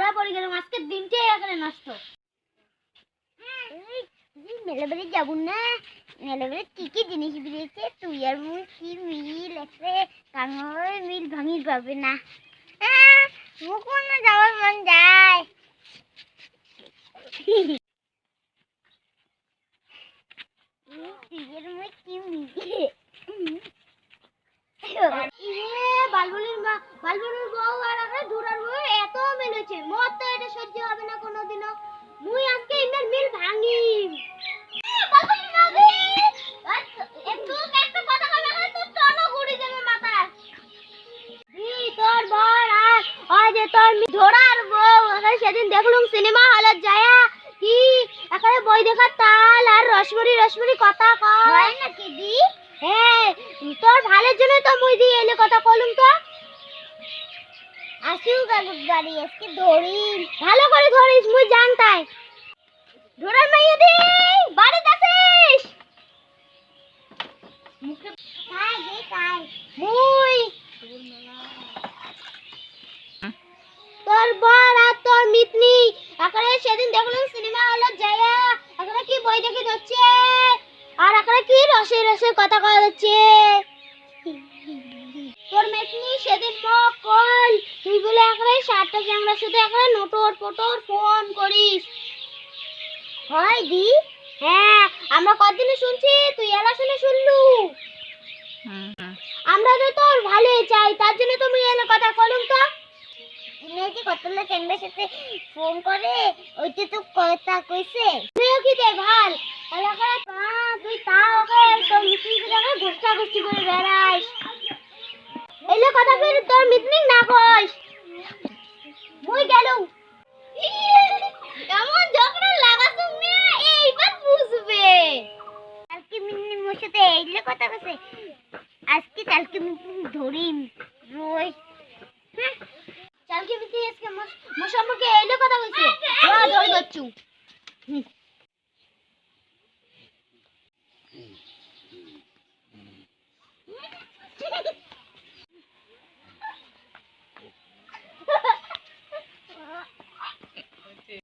ধরা পড়ে গেলাম, আজকের দিনটাই এখানে নষ্ট। মেলাবেড়ে যাবো না, মেলাবেড়ে কি কি জিনিস বেরিয়েছে, তুই আর মুই কি মিল আছে, কাঙর মিল ভাঙি পাবে না। মুখ না যাওয়ার মন যায়। বালবুলির বউ আর আমরা দুরার বউ এত মিলেছে, মত তো এটা সহ্য হবে না কোনোদিনও। মুই আজকে ইনার মিল ভাঙি। বালবুলির মাগি একটু একটা কথা কইবে না, তো টনো ঘুরে যাবে মাথা। তোর বর আর যে তোর ধরার বউ আগে সেদিন দেখলুম সিনেমা হলে যায়া কি এখানে বই দেখার তাল আর রসমরি কথা কয় হয় নাকি দি? হ্যাঁ, তোর ভালোর জন্য তো মুই দি এলে কথা কলুম। তো আসিও গেল বাড়ি, আজকে ধরি ভালো করে ধরিস, মুই জানতাই ধরার মাইয়া দি বাড়িতে আসিস। মুখে খাই গে খাই মুই তোর বর আর তোর মিতনি এখানে সেদিন দেখলাম সিনেমা হলে যায়া এখানে কি বই দেখে যাচ্ছে আর এখানে কি রসে কথা কয়া যাচ্ছে। তোর মিতনি সেদিন মোক কল তুই বলে এখানে সাতটা চ্যাংড়ার সাথে এখানে নটর পটর ফোন করিস। হয় দি? হ্যাঁ, আমরা কতদিনে শুনছি, তুই এলা শুনে শুনলু। আমরা তো তোর ভালোই চাই, তার জন্য তুমি এলে কথা কলুম। তো নেকি কতলা চ্যাংড়ার সাথে ফোন করে ওইতে তো কথা কইছে তুইও কি দে ভাল এলাকায় তুই তাও তো মিটিং করে ঘুরতে করে বেড়াইস, এলে কথা ফির তোর মিটিং না কইস। মুই গেলুম কেমন ঝগড়া লাগা তুমি এইবার বুঝবে। কালকে মিনি মোর সাথে এইলে কথা কইছে, আজকে কালকে মিটিং ধরিম রই। কালকে মিটিং আজকে মোর সম্পর্কে এইলে কথা কইছে, ধরে যাচ্ছু।